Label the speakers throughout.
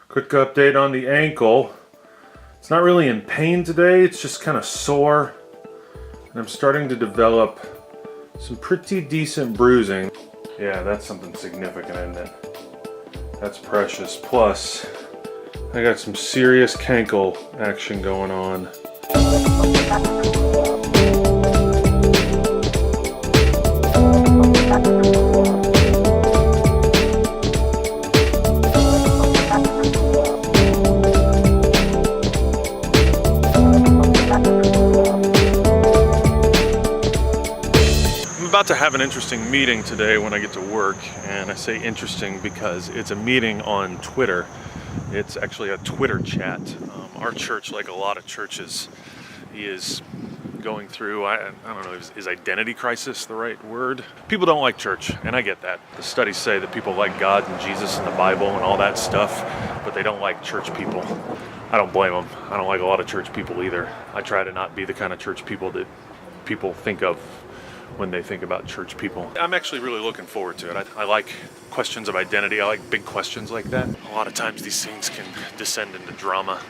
Speaker 1: Quick update on the ankle. It's not really in pain today, it's just kind of sore. And I'm starting to develop some pretty decent bruising. Yeah, that's something significant, isn't it? That's precious. Plus, I got some serious cankle action going on. About to have an interesting meeting today when I get to work, and I say interesting because it's a meeting on Twitter. It's actually a Twitter chat. Our church, like a lot of churches, is going through, I don't know, is identity crisis the right word? People don't like church, and I get that. The studies say that people like God and Jesus and the Bible and all that stuff, but they don't like church people. I don't blame them. I don't like a lot of church people either. I try to not be the kind of church people that people think of when they think about church people. I'm actually really looking forward to it. I like questions of identity. I like big questions like that. A lot of times these things can descend into drama.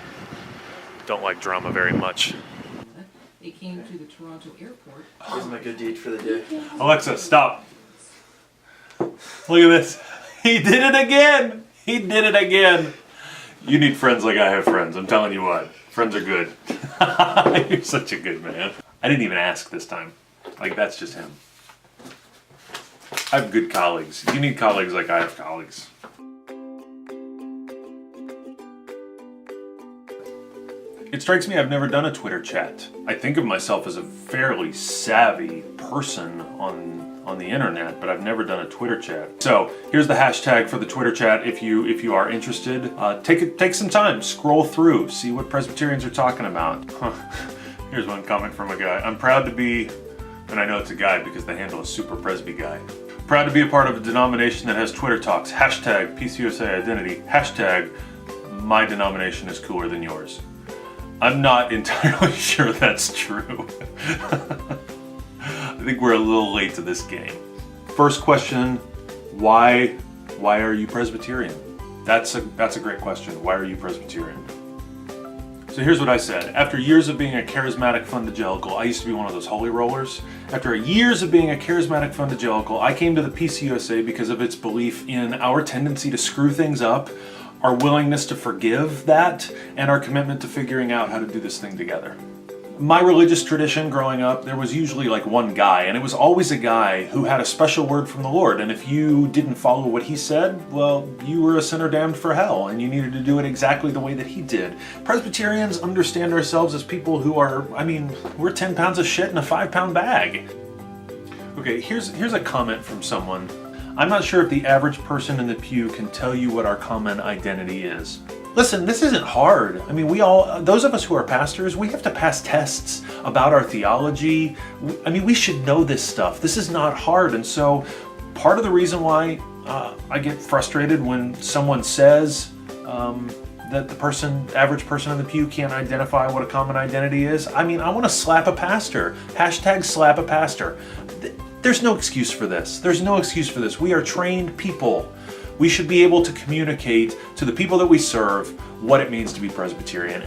Speaker 1: Don't like drama very much.
Speaker 2: They came to the Toronto airport.
Speaker 3: Here's my good deed for the day.
Speaker 1: Alexa, stop. Look at this. He did it again. He did it again. You need friends like I have friends. I'm telling you what. Friends are good. You're such a good man. I didn't even ask this time. Like, that's just him. I have good colleagues. You need colleagues like I have colleagues. It strikes me I've never done a Twitter chat. I think of myself as a fairly savvy person on the internet, but I've never done a Twitter chat. So here's the hashtag for the Twitter chat. If you are interested, take some time, scroll through, see what Presbyterians are talking about. Here's one comment from a guy. I'm proud to be, and I know it's a guy because the handle is Super Presby Guy. Proud to be a part of a denomination that has Twitter talks. Hashtag PCUSA identity. Hashtag my denomination is cooler than yours. I'm not entirely sure that's true. I think we're a little late to this game. First question, why are you Presbyterian? That's a great question. Why are you Presbyterian? So here's what I said. After years of being a charismatic fundagelical, I used to be one of those holy rollers. After years of being a charismatic fundagelical, I came to the PCUSA because of its belief in our tendency to screw things up, our willingness to forgive that, and our commitment to figuring out how to do this thing together. My religious tradition growing up, there was usually like one guy, and it was always a guy who had a special word from the Lord, and if you didn't follow what he said, well, you were a sinner damned for hell, and you needed to do it exactly the way that he did. Presbyterians understand ourselves as people who are, we're 10 pounds of shit in a 5-pound bag. Okay, here's a comment from someone. I'm not sure if the average person in the pew can tell you what our common identity is. Listen, this isn't hard. Those of us who are pastors, we have to pass tests about our theology. We should know this stuff. This is not hard. And so part of the reason why I get frustrated when someone says that the average person in the pew can't identify what a common identity is, I want to slap a pastor. Hashtag slap a pastor. There's no excuse for this. There's no excuse for this. We are trained people. We should be able to communicate to the people that we serve what it means to be Presbyterian.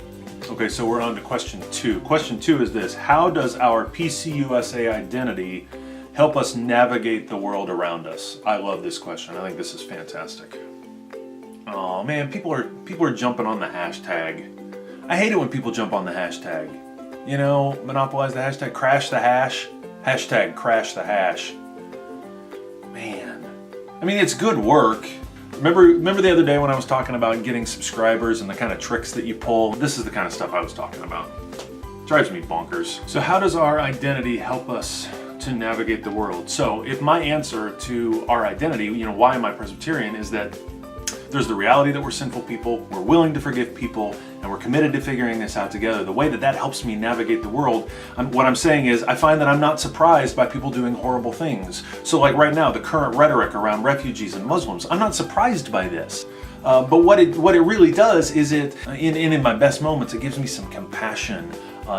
Speaker 1: Okay, so we're on to question 2. Question 2 is this: how does our PCUSA identity help us navigate the world around us? I love this question. I think this is fantastic. Oh man, people are jumping on the hashtag. I hate it when people jump on the hashtag. Monopolize the hashtag, crash the hash. Hashtag crash the hash. Man. It's good work. Remember the other day when I was talking about getting subscribers and the kind of tricks that you pull? This is the kind of stuff I was talking about. Drives me bonkers. So how does our identity help us to navigate the world? So if my answer to our identity, why am I Presbyterian, is that there's the reality that we're sinful people, we're willing to forgive people, and we're committed to figuring this out together. The way that helps me navigate the world, what I'm saying is I find that I'm not surprised by people doing horrible things. So like right now, the current rhetoric around refugees and Muslims, I'm not surprised by this. But what it really does is in my best moments, it gives me some compassion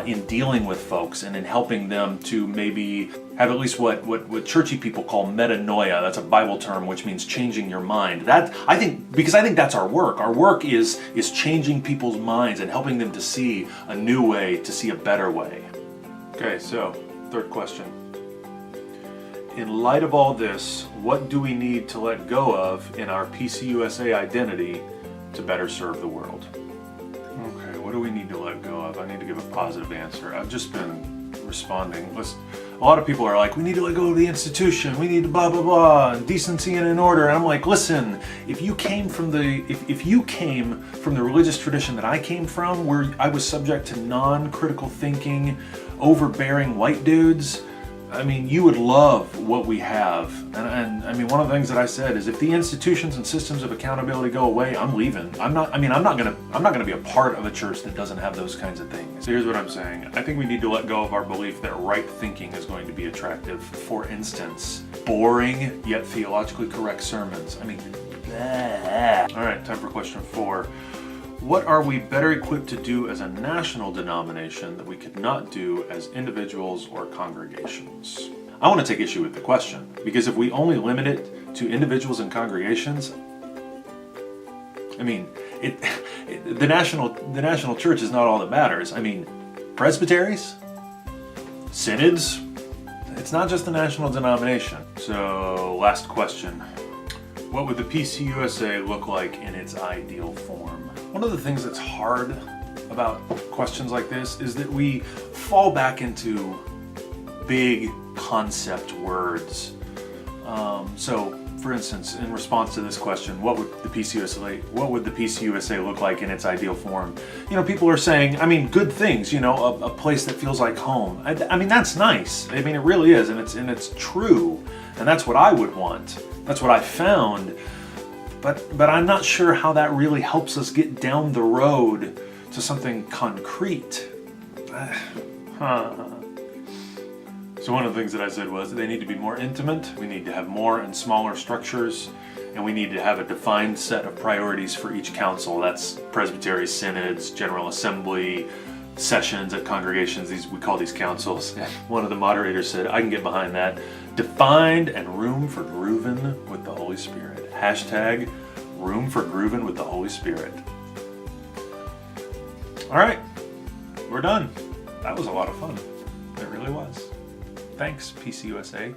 Speaker 1: in dealing with folks and in helping them to maybe have at least what churchy people call metanoia. That's a Bible term which means changing your mind. I think that's our work. Our work is changing people's minds and helping them to see a new way, to see a better way. Okay, so third question. In light of all this, what do we need to let go of in our PCUSA identity to better serve the world? Okay, what do we need to let go of? I need to give a positive answer. I've just been responding. A lot of people are like, we need to let go of the institution, we need to blah, blah, blah, decency and in order. And I'm like, listen, if you came from the religious tradition that I came from, where I was subject to non-critical thinking, overbearing white dudes, I mean, you would love what we have. And I mean, one of the things that I said is if the institutions and systems of accountability go away, I'm leaving. I'm not gonna be a part of a church that doesn't have those kinds of things. So here's what I'm saying. I think we need to let go of our belief that right thinking is going to be attractive. For instance, boring yet theologically correct sermons. I mean, bleh. All right, time for question 4. What are we better equipped to do as a national denomination that we could not do as individuals or congregations? I want to take issue with the question, because if we only limit it to individuals and congregations, I mean, the national church is not all that matters. I mean, presbyteries, synods, it's not just the national denomination. So, last question. What would the PCUSA look like in its ideal form? One of the things that's hard about questions like this is that we fall back into big concept words. So, for instance, in response to this question, what would the PCUSA look like in its ideal form? You know, people are saying, I mean, good things. You know, a place that feels like home. I mean, that's nice. I mean, it really is, and it's true, and that's what I would want. That's what I found. But I'm not sure how that really helps us get down the road to something concrete. So one of the things that I said was they need to be more intimate, we need to have more and smaller structures, and we need to have a defined set of priorities for each council. That's presbytery, synods, general assembly, sessions at congregations. We call these councils. And one of the moderators said, I can get behind that. Defined and room for grooving with the Holy Spirit. Hashtag room for grooving with the Holy Spirit. All right, we're done. That was a lot of fun. It really was. Thanks, PCUSA.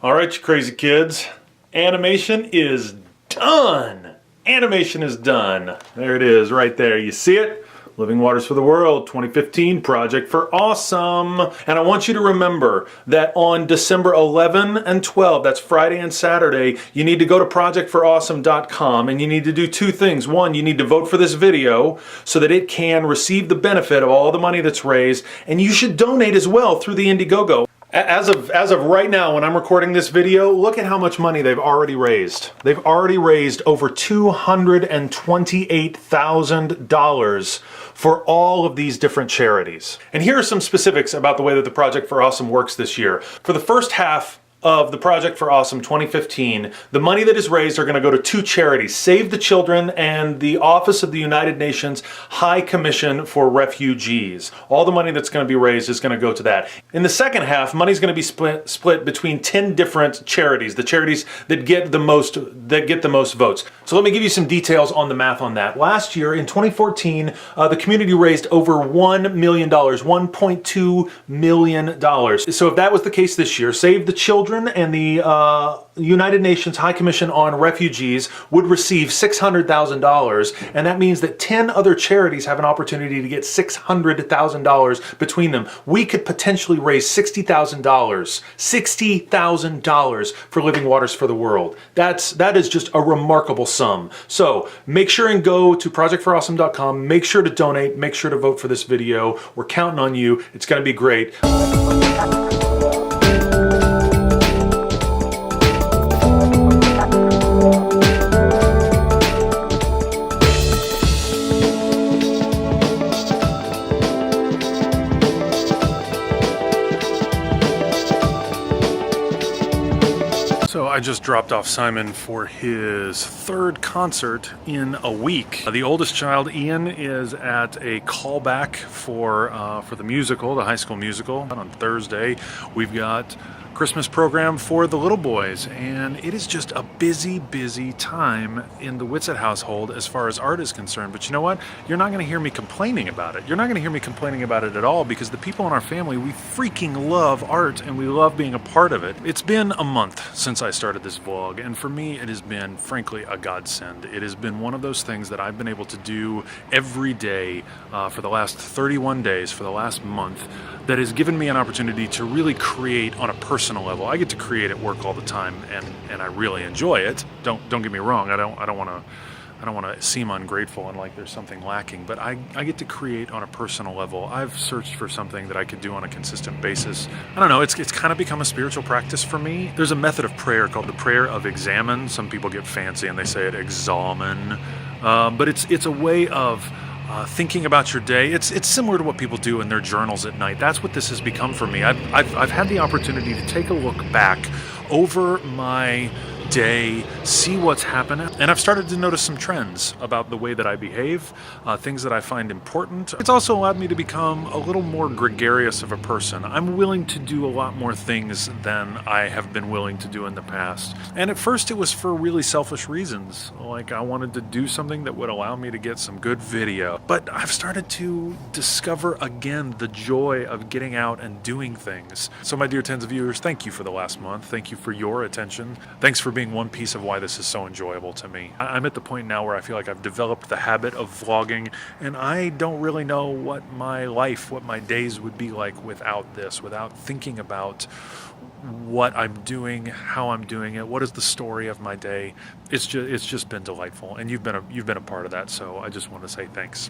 Speaker 1: All right, you crazy kids. Animation is done. Animation is done. There it is, right there. You see it? Living Waters for the World 2015 Project for Awesome. And I want you to remember that on December 11 and 12, that's Friday and Saturday, you need to go to projectforawesome.com and you need to do 2 things. One, you need to vote for this video so that it can receive the benefit of all the money that's raised. And you should donate as well through the Indiegogo. As of right now, when I'm recording this video, look at how much money they've already raised. They've already raised over $228,000 for all of these different charities. And here are some specifics about the way that the Project for Awesome works this year. For the first half of the Project for Awesome 2015, the money that is raised are going to go to 2 charities, Save the Children and the Office of the United Nations High Commission for Refugees. All the money that's going to be raised is going to go to that. In the second half, money is going to be split between 10 different charities, the charities that get the most votes. So let me give you some details on the math on that. Last year, in 2014, the community raised over $1 million, $1.2 million. So if that was the case this year, Save the Children and the United Nations High Commission on Refugees would receive $600,000, and that means that 10 other charities have an opportunity to get $600,000 between them. We could potentially raise $60,000 for Living Waters for the World. That is just a remarkable sum. So make sure and go to projectforawesome.com. Make sure to donate. Make sure to vote for this video. We're counting on you. It's going to be great. I just dropped off Simon for his third concert in a week. The oldest child, Ian, is at a callback for the musical, the High School Musical. On Thursday, we've got Christmas program for the little boys, and it is just a busy time in the Whitsett household as far as art is concerned. But you know what? You're not going to hear me complaining about it. You're not going to hear me complaining about it at all, because the people in our family, we freaking love art and we love being a part of it. It's been a month since I started this vlog, and for me it has been, frankly, a godsend. It has been one of those things that I've been able to do every day for the last 31 days, for the last month, that has given me an opportunity to really create on a personal level. I get to create at work all the time, and I really enjoy it. Don't get me wrong. I don't want to seem ungrateful and like there's something lacking, but I get to create on a personal level. I've searched for something that I could do on a consistent basis. I don't know, it's kind of become a spiritual practice for me. There's a method of prayer called the prayer of examen. Some people get fancy and they say it examen, but it's a way of thinking about your day. It's similar to what people do in their journals at night. That's what this has become for me. I've had the opportunity to take a look back over my day, see what's happening, and I've started to notice some trends about the way that I behave, things that I find important. It's also allowed me to become a little more gregarious of a person. I'm willing to do a lot more things than I have been willing to do in the past. And at first it was for really selfish reasons. Like, I wanted to do something that would allow me to get some good video. But I've started to discover again the joy of getting out and doing things. So my dear tens of viewers, thank you for the last month. Thank you for your attention. Thanks for being one piece of why this is so enjoyable to me. I'm at the point now where I feel like I've developed the habit of vlogging, and I don't really know what my life, what my days would be like without this, without thinking about what I'm doing, how I'm doing it, what is the story of my day. It's just been delightful, and you've been a part of that, so I just want to say thanks.